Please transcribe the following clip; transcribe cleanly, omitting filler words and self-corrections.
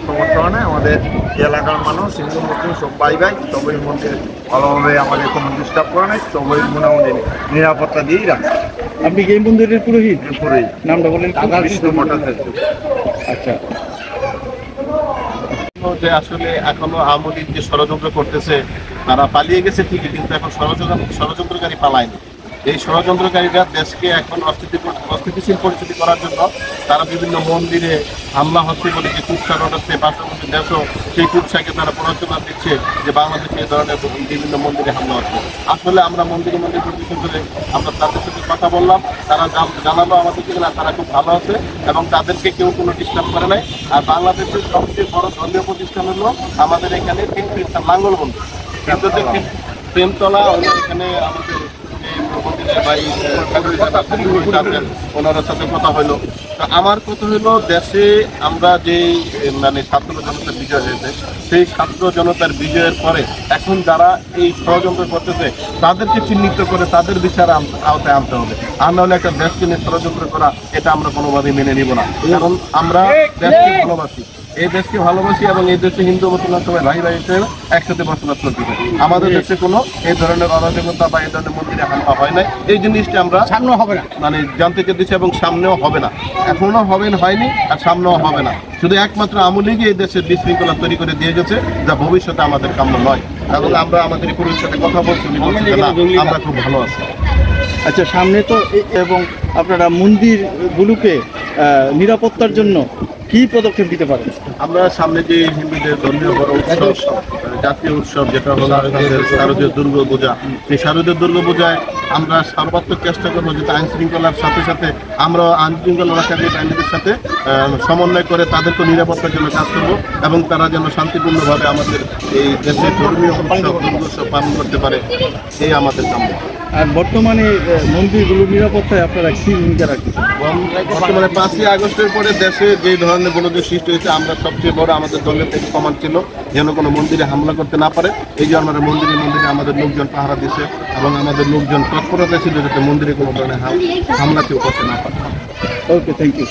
সমর্থনে আমাদের এলাকার মানুষ হিন্দু মুসলিম সব ভাই ভাই সবাই মন্দির ভালোভাবে আমাদের কোনো ডিস্টার্ব করে নাই, সবাই মোটামুটি নিরাপত্তা দিয়েই রাখে। আপনি কি এই মন্দিরের পুরোহিত? পুরোই নামটা বলেন। বিষ্ণু ভট্টাচার্য। আচ্ছা, যে আসলে এখনো আওয়ামী লীগ যে ষড়যন্ত্র করতেছে, তারা পালিয়ে গেছে ঠিকই, কিন্তু এখন ষড়যন্ত্রকারী পালায়নি। এই ষড়যন্ত্রকারীরা দেশকে এখন অস্থিতিশীল পরিস্থিতি করার জন্য তারা বিভিন্ন মন্দিরে হামলা হচ্ছে বলে যে কুৎসা রটাচ্ছে, পার্শ্ববর্তী দেশও সেই কুৎসাকে তারা প্ররোচনা দিচ্ছে যে বাংলাদেশে এই ধরনের বিভিন্ন মন্দিরে হামলা হচ্ছে। আসলে আমরা মন্দিরে প্রতিষ্ঠা করে আমরা তাদের সাথে কথা বললাম, তারা জানালো আমাদেরকে না তারা খুব ভালো আছে এবং তাদেরকে কেউ কোনো ডিস্টার্ব করে নাই। আর বাংলাদেশের সবচেয়ে বড় ধর্মীয় প্রতিষ্ঠান হলো আমাদের এখানে লাঙ্গল মন্দির, কিন্তু প্রেমতলা এখানে আমাদের ওনার সাথে কথা হলো। তো আমার কথা হলো, দেশে আমরা যে মানে ছাত্র জনতার বিজয় হয়েছে, সেই ছাত্র জনতার বিজয়ের পরে এখন যারা এই ষড়যন্ত্র করতেছে তাদেরকে চিহ্নিত করে তাদের বিচার আওতায় আনতে হবে। আর নাহলে একটা দেশকে নিয়ে ষড়যন্ত্র করা, এটা আমরা কোনোভাবেই মেনে নিব না। কারণ আমরা দেশকে ভালোবাসি, এই দেশকে ভালোবাসি এবং এই দেশে হিন্দু মুসলমান সবাই ভাই ভাই হিসেবে একসাথে বসবাস করতে চাই। আমাদের দেশে কোনো এই ধরনের অরাজকতা বা এই ধরনের মন্দিরে হামলা হয় নাই, এই জিনিসটা আমরা সামনে হবে না মানে জানতে চেয়েছি এবং সামনেও হবে না, এখনো হয়নি আর সামনেও হবে না। শুধু একমাত্র আওয়ামী লীগই এই দেশের বিশৃঙ্খলা তৈরি করে দিয়ে গেছে, যা ভবিষ্যতে আমাদের কাম্য নয়। এবং আমরা আমাদের পুরুষ সাথে কথা বলছি, আমরা খুব ভালো আছি। আচ্ছা, সামনে তো এবং আপনারা মন্দিরগুলোকে নিরাপত্তার জন্য কি পদক্ষেপ দিতে পারেন? আমরা সামনে যে হিন্দুদের ধর্মীয় বড় উৎসব, জাতীয় উৎসব যেটা হলো শারদীয় দুর্গাপূজা, সেই শারদীয় দুর্গাপূজায় আমরা সর্বাত্মক চেষ্টা করবো যাতে আইন শৃঙ্খলার সাথে সাথে আমরা আইন শৃঙ্খলা রক্ষাকারী বাহিনীদের সাথে সমন্বয় করে তাদেরকে নিরাপত্তার জন্য কাজ করবো এবং তারা যেন শান্তিপূর্ণভাবে আমাদের এই দেশের ধর্মীয় উৎসব পালন করতে পারে, এই আমাদের কাম্য। আর বর্তমানে মন্দিরগুলোর নিরাপত্তায় আপনারা কি ভূমিকা রাখতেছেন? বর্তমানে 5ই আগস্টের পরে দেশে যে ধরনের গোলযোগ সৃষ্টি হয়েছে, আমরা সবচেয়ে বড় আমাদের দলের থেকে কমান্ড ছিল যেন কোনো মন্দিরে হামলা করতে না পারে। এই যে আমরা মন্দিরে আমাদের লোকজন পাহারা দিচ্ছে এবং আমাদের লোকজন তৎপরতা ছিল যাতে মন্দিরে কোনো ধরনের হামলা কেউ করতে না পারে। ওকে, থ্যাংক ইউ।